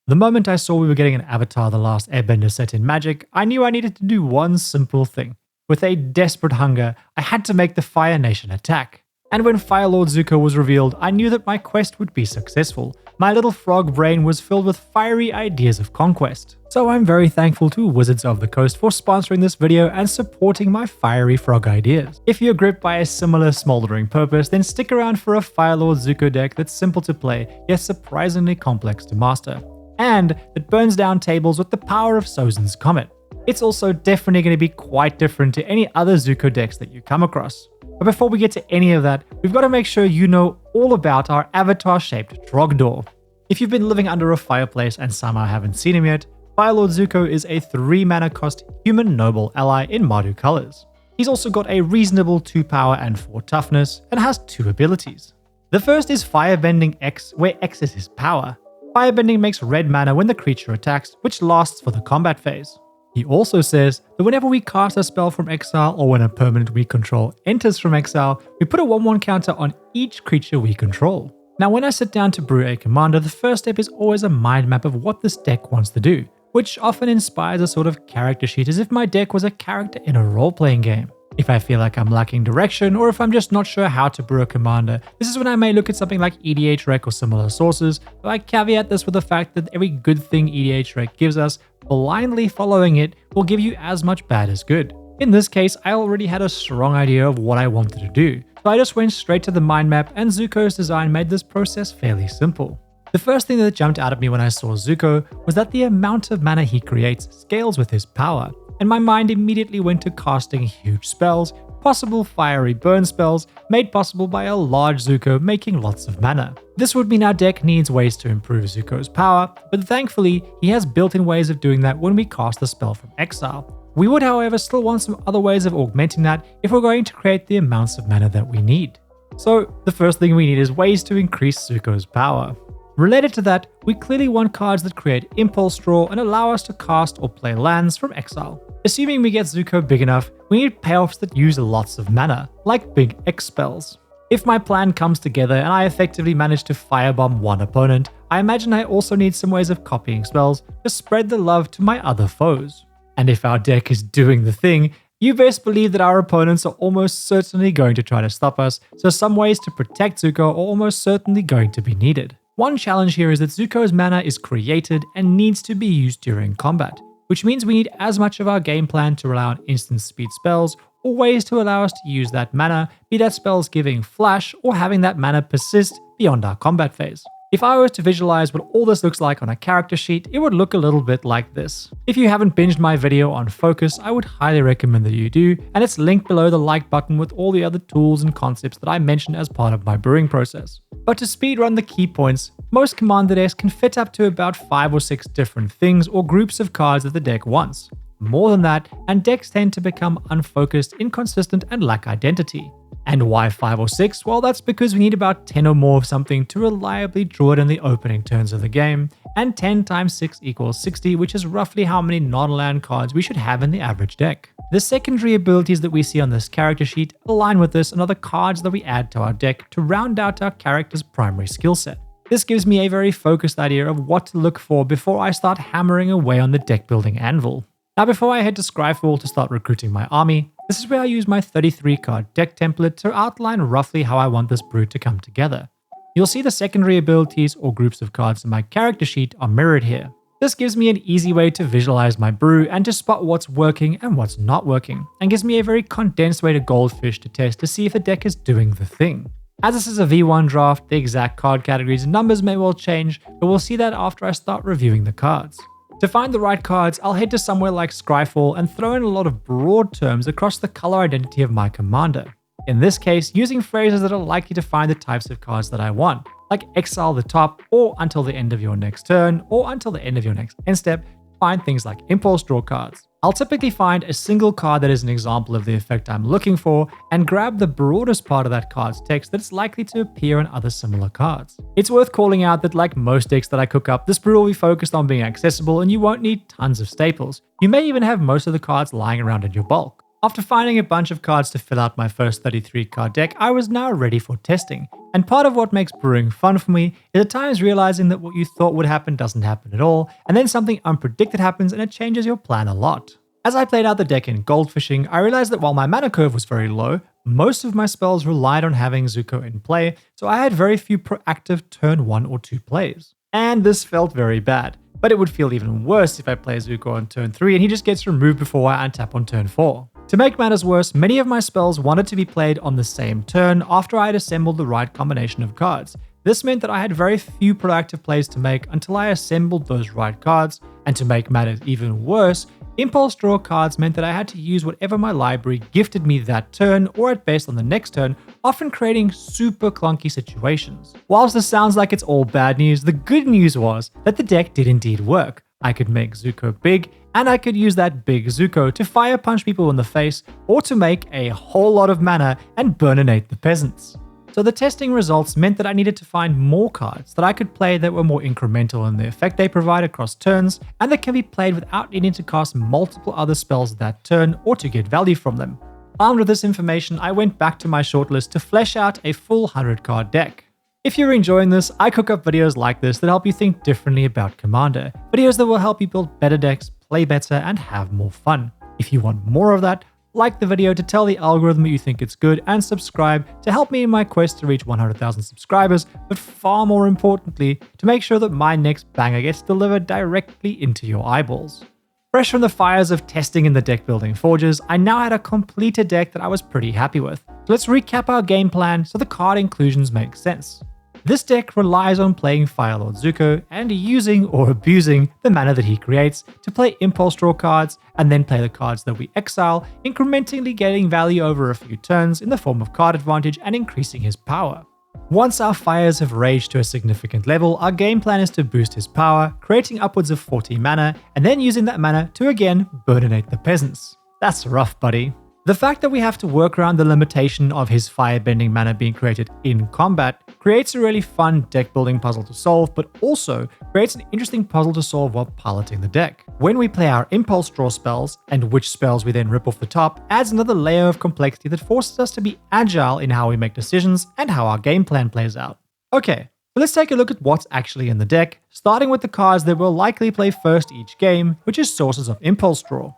The moment I saw we were getting an Avatar The Last Airbender set in Magic, I knew I needed to do one simple thing. With a desperate hunger, I had to make the Fire Nation attack. And when Fire Lord Zuko was revealed, I knew that my quest would be successful. My little frog brain was filled with fiery ideas of conquest. So I'm very thankful to Wizards of the Coast for sponsoring this video and supporting my fiery frog ideas. If you're gripped by a similar smoldering purpose, then stick around for a Fire Lord Zuko deck that's simple to play, yet surprisingly complex to master. And that burns down tables with the power of Sozin's Comet. It's also definitely going to be quite different to any other Zuko decks that you come across. But before we get to any of that, we've got to make sure you know all about our avatar-shaped Trogdor. If you've been living under a fireplace and somehow haven't seen him yet, Fire Lord Zuko is a 3 mana cost human noble ally in Mardu colors. He's also got a reasonable 2 power and 4 toughness, and has 2 abilities. The first is Firebending X, where X is his power. Firebending makes red mana when the creature attacks, which lasts for the combat phase. He also says that whenever we cast a spell from exile or when a permanent we control enters from exile, we put a 1/1 counter on each creature we control. Now when I sit down to brew a commander, the first step is always a mind map of what this deck wants to do, which often inspires a sort of character sheet as if my deck was a character in a role-playing game. If I feel like I'm lacking direction, or if I'm just not sure how to brew a commander, this is when I may look at something like EDHREC or similar sources, but I caveat this with the fact that every good thing EDHREC gives us, blindly following it will give you as much bad as good. In this case, I already had a strong idea of what I wanted to do, so I just went straight to the mind map, and Zuko's design made this process fairly simple. The first thing that jumped out at me when I saw Zuko was that the amount of mana he creates scales with his power, and my mind immediately went to casting huge spells, possible fiery burn spells, made possible by a large Zuko making lots of mana. This would mean our deck needs ways to improve Zuko's power, but thankfully he has built-in ways of doing that when we cast the spell from exile. We would however still want some other ways of augmenting that if we're going to create the amounts of mana that we need. So the first thing we need is ways to increase Zuko's power. Related to that, we clearly want cards that create impulse draw and allow us to cast or play lands from exile. Assuming we get Zuko big enough, we need payoffs that use lots of mana, like big X spells. If my plan comes together and I effectively manage to firebomb one opponent, I imagine I also need some ways of copying spells to spread the love to my other foes. And if our deck is doing the thing, you best believe that our opponents are almost certainly going to try to stop us, so some ways to protect Zuko are almost certainly going to be needed. One challenge here is that Zuko's mana is created and needs to be used during combat, which means we need as much of our game plan to rely on instant speed spells or ways to allow us to use that mana, be that spells giving flash or having that mana persist beyond our combat phase. If I was to visualize what all this looks like on a character sheet, it would look a little bit like this. If you haven't binged my video on Focus, I would highly recommend that you do, and it's linked below the like button with all the other tools and concepts that I mentioned as part of my brewing process. But to speedrun the key points, most commander decks can fit up to about 5 or 6 different things or groups of cards that the deck wants. More than that, and decks tend to become unfocused, inconsistent, and lack identity. And why 5 or 6? Well, that's because we need about 10 or more of something to reliably draw it in the opening turns of the game, and 10 times 6 equals 60, which is roughly how many non-land cards we should have in the average deck. The secondary abilities that we see on this character sheet align with this and are the cards that we add to our deck to round out our character's primary skill set. This gives me a very focused idea of what to look for before I start hammering away on the deck building anvil. Now before I head to Scryfall to start recruiting my army, this is where I use my 33 card deck template to outline roughly how I want this brew to come together. You'll see the secondary abilities or groups of cards in my character sheet are mirrored here. This gives me an easy way to visualize my brew and to spot what's working and what's not working, and gives me a very condensed way to goldfish to test to see if the deck is doing the thing. As this is a V1 draft, the exact card categories and numbers may well change, but we'll see that after I start reviewing the cards. To find the right cards, I'll head to somewhere like Scryfall and throw in a lot of broad terms across the color identity of my commander. In this case, using phrases that are likely to find the types of cards that I want, like exile the top, or until the end of your next turn, or until the end of your next end step, find things like impulse draw cards. I'll typically find a single card that is an example of the effect I'm looking for, and grab the broadest part of that card's text that's likely to appear in other similar cards. It's worth calling out that like most decks that I cook up, this brew will be focused on being accessible and you won't need tons of staples. You may even have most of the cards lying around in your bulk. After finding a bunch of cards to fill out my first 33 card deck, I was now ready for testing, And part of what makes brewing fun for me is at times realizing that what you thought would happen doesn't happen at all, and then something unpredicted happens and it changes your plan a lot. As I played out the deck in goldfishing, I realized that while my mana curve was very low, most of my spells relied on having Zuko in play, so I had very few proactive turn 1 or 2 plays. And this felt very bad, but it would feel even worse if I play Zuko on turn 3 and he just gets removed before I untap on turn 4. To make matters worse, many of my spells wanted to be played on the same turn after I had assembled the right combination of cards. This meant that I had very few proactive plays to make until I assembled those right cards, and to make matters even worse, impulse draw cards meant that I had to use whatever my library gifted me that turn or at best on the next turn, often creating super clunky situations. Whilst this sounds like it's all bad news, the good news was that the deck did indeed work. I could make Zuko big, and I could use that big Zuko to fire punch people in the face or to make a whole lot of mana and burninate the peasants. So the testing results meant that I needed to find more cards that I could play that were more incremental in the effect they provide across turns and that can be played without needing to cast multiple other spells that turn or to get value from them. Armed with this information, I went back to my shortlist to flesh out a full 100 card deck. If you're enjoying this, I cook up videos like this that help you think differently about Commander, videos that will help you build better decks, play better, and have more fun. If you want more of that, like the video to tell the algorithm that you think it's good, and subscribe to help me in my quest to reach 100,000 subscribers, but far more importantly, to make sure that my next banger gets delivered directly into your eyeballs. Fresh from the fires of testing in the deck building forges, I now had a completed deck that I was pretty happy with. So let's recap our game plan so the card inclusions make sense. This deck relies on playing Fire Lord Zuko and using or abusing the mana that he creates to play impulse draw cards and then play the cards that we exile, incrementally getting value over a few turns in the form of card advantage and increasing his power. Once our fires have raged to a significant level, our game plan is to boost his power, creating upwards of 40 mana, and then using that mana to again burninate the peasants. That's rough, buddy. The fact that we have to work around the limitation of his firebending mana being created in combat creates a really fun deck building puzzle to solve, but also creates an interesting puzzle to solve while piloting the deck. When we play our impulse draw spells, and which spells we then rip off the top, adds another layer of complexity that forces us to be agile in how we make decisions and how our game plan plays out. Okay, so let's take a look at what's actually in the deck, starting with the cards that we'll likely play first each game, which is sources of impulse draw.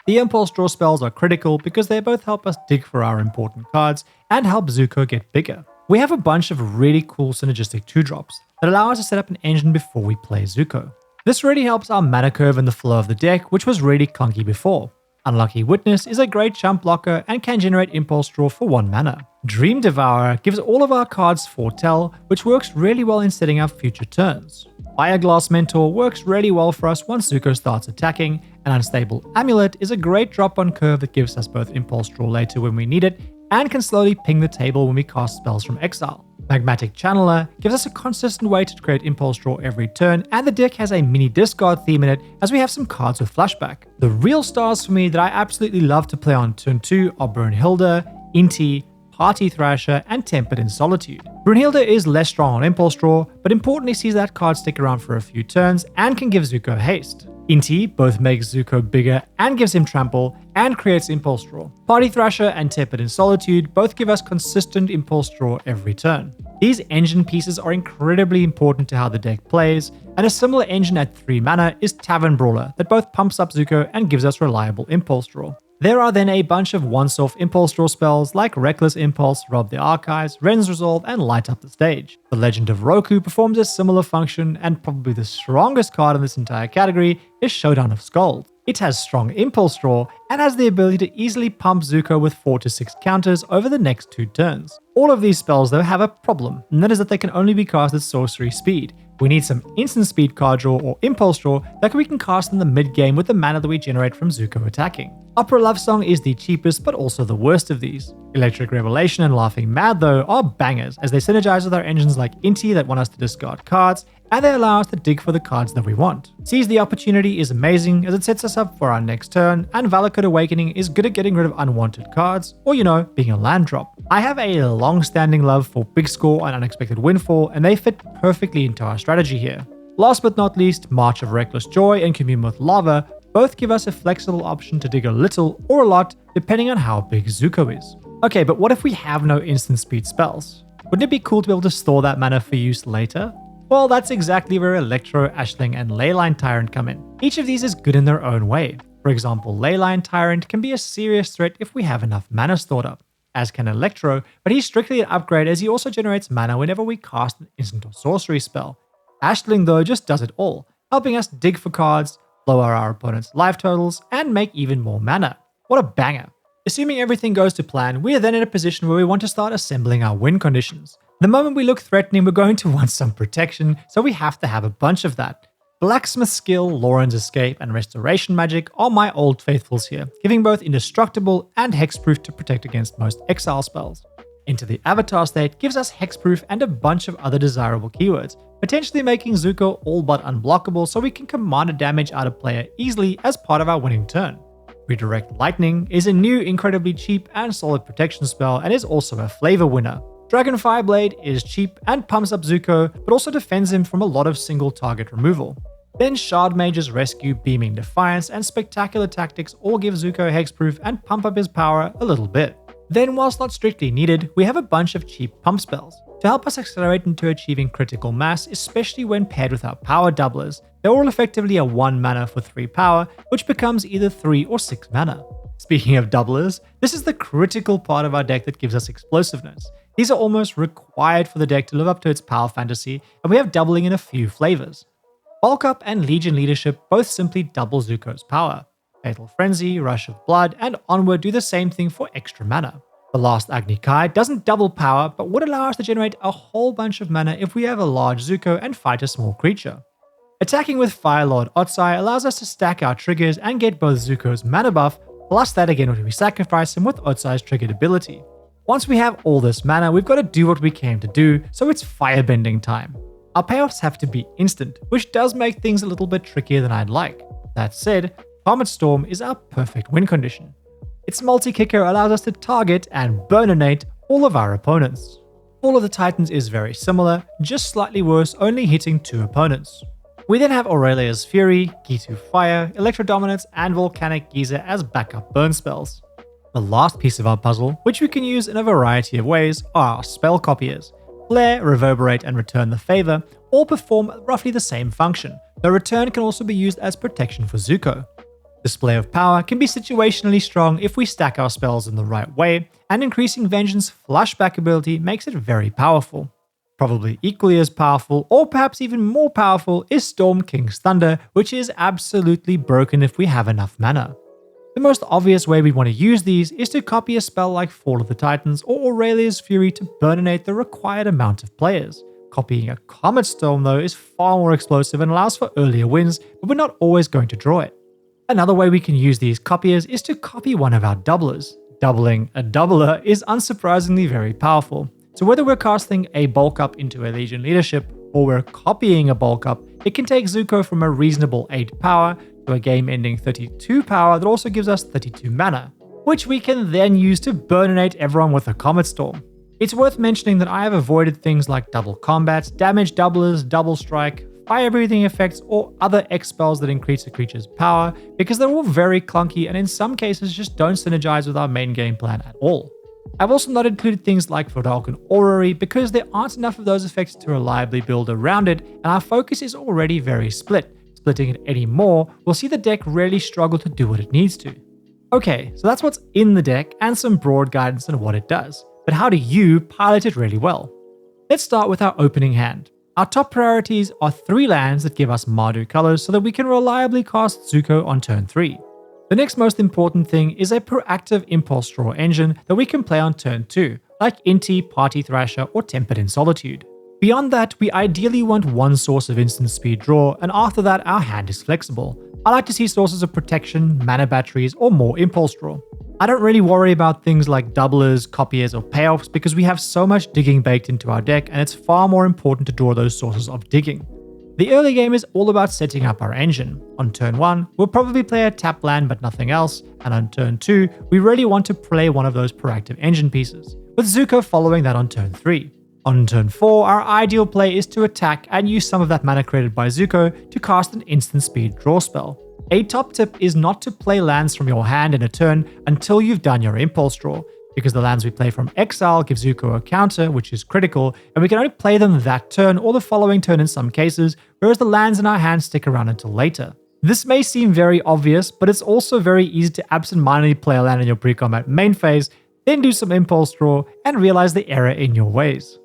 The impulse draw spells are critical because they both help us dig for our important cards and help Zuko get bigger. We have a bunch of really cool synergistic 2-drops that allow us to set up an engine before we play Zuko. This really helps our mana curve and the flow of the deck, which was really clunky before. Unlucky Witness is a great jump blocker and can generate impulse draw for 1 mana. Dream Devourer gives all of our cards foretell, which works really well in setting up future turns. Fireglass Mentor works really well for us once Zuko starts attacking, and Unstable Amulet is a great drop on curve that gives us both impulse draw later when we need it, and can slowly ping the table when we cast spells from exile. Magmatic Channeler gives us a consistent way to create impulse draw every turn, and the deck has a mini discard theme in it as we have some cards with flashback. The real stars for me that I absolutely love to play on turn 2 are Brunhilde, Inti, Party Thrasher, and Tempered in Solitude. Brunhilde is less strong on impulse draw, but importantly sees that card stick around for a few turns and can give Zuko haste. Inti both makes Zuko bigger and gives him trample, and creates impulse draw. Party Thrasher and Tempered in Solitude both give us consistent impulse draw every turn. These engine pieces are incredibly important to how the deck plays, and a similar engine at 3 mana is Tavern Brawler that both pumps up Zuko and gives us reliable impulse draw. There are then a bunch of once-off impulse draw spells like Reckless Impulse, Rob the Archives, Ren's Resolve, and Light Up the Stage. The Legend of Roku performs a similar function, and probably the strongest card in this entire category is Showdown of Skulls. It has strong impulse draw and has the ability to easily pump Zuko with 4 to 6 counters over the next 2 turns. All of these spells though have a problem, and that is that they can only be cast at sorcery speed. We need some instant speed card draw or impulse draw that we can cast in the mid game with the mana that we generate from Zuko attacking. Opera Love Song is the cheapest but also the worst of these. Electric Revelation and Laughing Mad though are bangers as they synergize with our engines like Inti that want us to discard cards, and they allow us to dig for the cards that we want. Seize the Opportunity is amazing as it sets us up for our next turn, and Valakut Awakening is good at getting rid of unwanted cards, or being a land drop. I have a long-standing love for Big Score and Unexpected Windfall, and they fit perfectly into our strategy here. Last but not least, March of Reckless Joy and Commune with Lava both give us a flexible option to dig a little or a lot depending on how big Zuko is. Okay, but what if we have no instant speed spells? Wouldn't it be cool to be able to store that mana for use later? Well, that's exactly where Electro, Ashling, and Leyline Tyrant come in. Each of these is good in their own way. For example, Leyline Tyrant can be a serious threat if we have enough mana stored up, as can Electro, but he's strictly an upgrade as he also generates mana whenever we cast an instant or sorcery spell. Ashling though just does it all, helping us dig for cards, lower our opponent's life totals, and make even more mana. What a banger. Assuming everything goes to plan, we are then in a position where we want to start assembling our win conditions. The moment we look threatening, we're going to want some protection, so we have to have a bunch of that. Blacksmith skill, Lauren's escape, and restoration magic are my old faithfuls here, giving both indestructible and hexproof to protect against most exile spells. Into the avatar state gives us hexproof and a bunch of other desirable keywords, potentially making Zuko all but unblockable so we can command damage out of player easily as part of our winning turn. Redirect Lightning is a new incredibly cheap and solid protection spell and is also a flavor winner. Dragonfire Blade is cheap and pumps up Zuko, but also defends him from a lot of single target removal. Then Shard Mage's Rescue, Beaming Defiance, and Spectacular Tactics all give Zuko hexproof and pump up his power a little bit. Then, whilst not strictly needed, we have a bunch of cheap pump spells to help us accelerate into achieving critical mass, especially when paired with our power doublers. They're all effectively a 1 mana for 3 power, which becomes either 3 or 6 mana. Speaking of doublers, this is the critical part of our deck that gives us explosiveness. These are almost required for the deck to live up to its power fantasy, and we have doubling in a few flavors. Bulk Up and Legion Leadership both simply double Zuko's power. Fatal Frenzy, Rush of Blood, and Onward do the same thing for extra mana. The Last Agni Kai doesn't double power, but would allow us to generate a whole bunch of mana if we have a large Zuko and fight a small creature. Attacking with Fire Lord Otsai allows us to stack our triggers and get both Zuko's mana buff, plus that again when we sacrifice him with Otsai's triggered ability. Once we have all this mana, we've got to do what we came to do, so it's firebending time. Our payoffs have to be instant, which does make things a little bit trickier than I'd like. That said, Comet Storm is our perfect win condition. Its multi-kicker allows us to target and burninate all of our opponents. Fall of the Titans is very similar, just slightly worse, only hitting 2 opponents. We then have Aurelia's Fury, Gitu Fire, Electrodominance, and Volcanic Geyser as backup burn spells. The last piece of our puzzle, which we can use in a variety of ways, are our spell copiers. Flare, Reverberate, and Return the Favor all perform roughly the same function, though Return can also be used as protection for Zuko. Display of Power can be situationally strong if we stack our spells in the right way, and increasing Vengeance flashback ability makes it very powerful. Probably equally as powerful, or perhaps even more powerful, is Storm King's Thunder, which is absolutely broken if we have enough mana. The most obvious way we want to use these is to copy a spell like Fall of the Titans or Aurelia's Fury to burninate the required amount of players. Copying a Comet Storm though is far more explosive and allows for earlier wins, but we're not always going to draw it. Another way we can use these copiers is to copy one of our doublers. Doubling a doubler is unsurprisingly very powerful, so whether we're casting a bulk up into a Legion Leadership or we're copying a bulk up, it can take Zuko from a reasonable 8 power to a game-ending 32 power that also gives us 32 mana, which we can then use to burninate everyone with a Comet Storm. It's worth mentioning that I have avoided things like double combat, damage doublers, double strike, fire breathing effects, or other X spells that increase a creature's power because they're all very clunky and in some cases just don't synergize with our main game plan at all. I've also not included things like Frodalkan Orrery because there aren't enough of those effects to reliably build around it, and our focus is already very split. Splitting it any more will see the deck really struggle to do what it needs to. Okay, so that's what's in the deck and some broad guidance on what it does, but how do you pilot it really well? Let's start with our opening hand. Our top priorities are 3 lands that give us Mardu colors so that we can reliably cast Zuko on turn 3. The next most important thing is a proactive Impulse Draw engine that we can play on turn 2, like Inti, Party Thrasher, or Tempered in Solitude. Beyond that, we ideally want one source of instant speed draw, and after that our hand is flexible. I like to see sources of protection, mana batteries, or more impulse draw. I don't really worry about things like doublers, copiers, or payoffs because we have so much digging baked into our deck and it's far more important to draw those sources of digging. The early game is all about setting up our engine. On turn 1, we'll probably play a tap land but nothing else, and on turn 2, we really want to play one of those proactive engine pieces, with Zuko following that on turn 3. On turn 4, our ideal play is to attack and use some of that mana created by Zuko to cast an instant speed draw spell. A top tip is not to play lands from your hand in a turn until you've done your impulse draw. because the lands we play from exile give Zuko a counter, which is critical, and we can only play them that turn or the following turn in some cases, whereas the lands in our hand stick around until later. This may seem very obvious, but it's also very easy to absent-mindedly play a land in your pre-combat main phase, then do some impulse draw, and realize the error in your ways.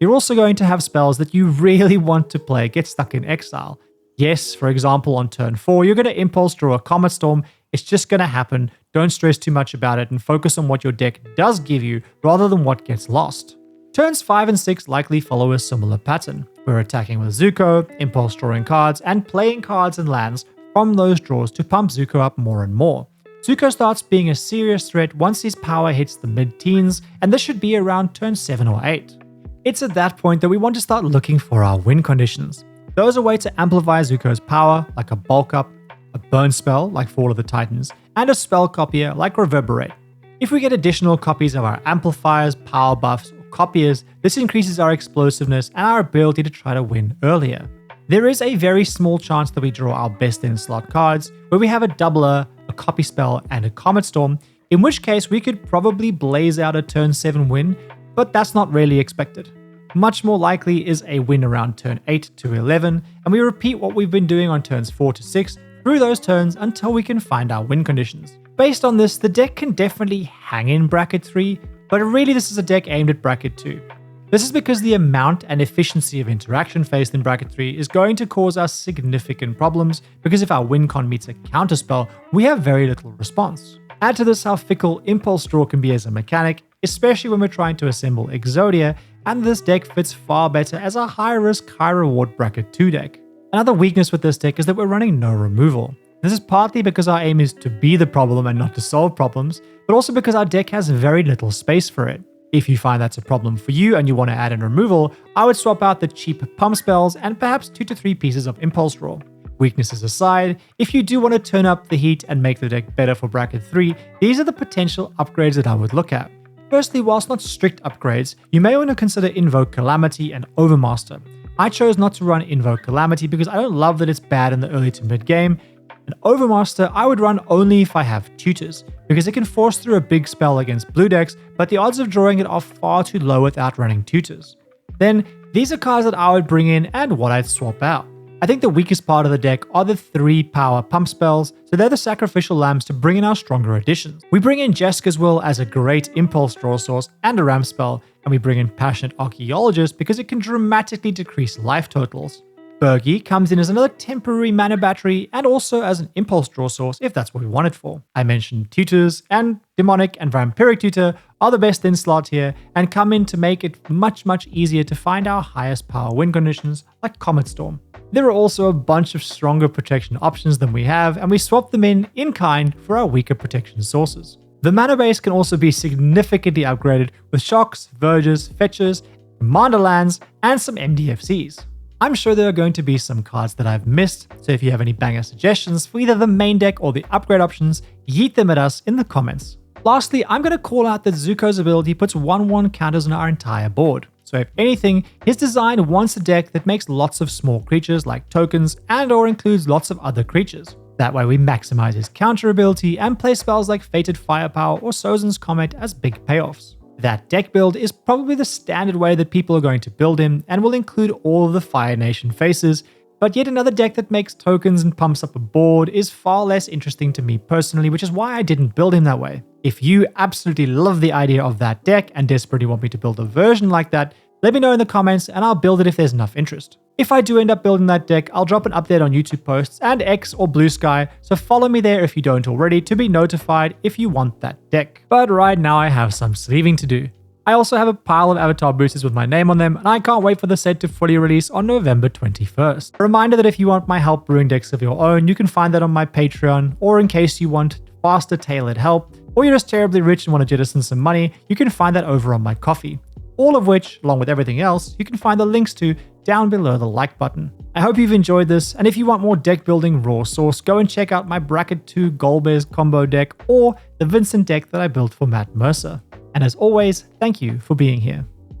You're also going to have spells that you really want to play get stuck in exile. Yes, for example, on turn 4, you're going to impulse draw a Comet Storm. It's just going to happen. Don't stress too much about it and focus on what your deck does give you rather than what gets lost. Turns 5 and 6 likely follow a similar pattern. We're attacking with Zuko, impulse drawing cards, and playing cards and lands from those draws to pump Zuko up more and more. Zuko starts being a serious threat once his power hits the mid-teens, and this should be around turn 7 or 8. It's at that point that we want to start looking for our win conditions. Those are ways to amplify Zuko's power, like a bulk up, a burn spell, like Fall of the Titans, and a spell copier, like Reverberate. If we get additional copies of our amplifiers, power buffs, or copiers, this increases our explosiveness and our ability to try to win earlier. There is a very small chance that we draw our best in slot cards, where we have a doubler, a copy spell, and a Comet Storm, in which case we could probably blaze out a turn 7 win, but that's not really expected. Much more likely is a win around turn 8 to 11, and we repeat what we've been doing on turns 4 to 6 through those turns until we can find our win conditions. Based on this, the deck can definitely hang in bracket 3, but really this is a deck aimed at bracket 2. This is because the amount and efficiency of interaction faced in bracket 3 is going to cause us significant problems, because if our win con meets a counterspell, we have very little response. Add to this how fickle impulse draw can be as a mechanic, especially when we're trying to assemble Exodia, and this deck fits far better as a high risk, high reward bracket 2 deck. Another weakness with this deck is that we're running no removal. This is partly because our aim is to be the problem and not to solve problems, but also because our deck has very little space for it. If you find that's a problem for you and you want to add in removal, I would swap out the cheap pump spells and perhaps 2 to 3 pieces of impulse draw. Weaknesses aside, if you do want to turn up the heat and make the deck better for bracket 3, these are the potential upgrades that I would look at. Firstly, whilst not strict upgrades, you may want to consider Invoke Calamity and Overmaster. I chose not to run Invoke Calamity because I don't love that it's bad in the early to mid game, and Overmaster I would run only if I have tutors, because it can force through a big spell against blue decks, but the odds of drawing it are far too low without running tutors. Then, these are cards that I would bring in and what I'd swap out. I think the weakest part of the deck are the 3 power pump spells, so they're the sacrificial lambs to bring in our stronger additions. We bring in Jessica's Will as a great impulse draw source and a ramp spell, and we bring in Passionate Archaeologist because it can dramatically decrease life totals. Bergie comes in as another temporary mana battery and also as an impulse draw source if that's what we want it for. I mentioned tutors, and Demonic and Vampiric Tutor are the best in slot here and come in to make it much easier to find our highest power win conditions like Comet Storm. There are also a bunch of stronger protection options than we have, and we swap them in kind for our weaker protection sources. The mana base can also be significantly upgraded with shocks, verges, fetches, commander lands, and some MDFCs. I'm sure there are going to be some cards that I've missed, so if you have any banger suggestions for either the main deck or the upgrade options, yeet them at us in the comments. Lastly, I'm going to call out that Zuko's ability puts 1/1 counters on our entire board. So if anything, his design wants a deck that makes lots of small creatures like tokens and or includes lots of other creatures. That way we maximize his counter ability and play spells like Fated Firepower or Sozin's Comet as big payoffs. That deck build is probably the standard way that people are going to build him and will include all of the Fire Nation faces, but yet another deck that makes tokens and pumps up a board is far less interesting to me personally, which is why I didn't build him that way. If you absolutely love the idea of that deck and desperately want me to build a version like that, let me know in the comments and I'll build it if there's enough interest. If I do end up building that deck, I'll drop an update on YouTube posts and X or Blue Sky, so follow me there if you don't already to be notified if you want that deck. But right now I have some sleeving to do. I also have a pile of avatar boosters with my name on them, and I can't wait for the set to fully release on November 21st. A reminder that if you want my help brewing decks of your own, you can find that on my Patreon, or in case you want faster tailored help, or you're just terribly rich and want to jettison some money, you can find that over on my Ko-fi. All of which, along with everything else, you can find the links to down below the like button. I hope you've enjoyed this, and if you want more deck building raw source, go and check out my Bracket 2 Golbez combo deck or the Vincent deck that I built for Matt Mercer. And as always, thank you for being here.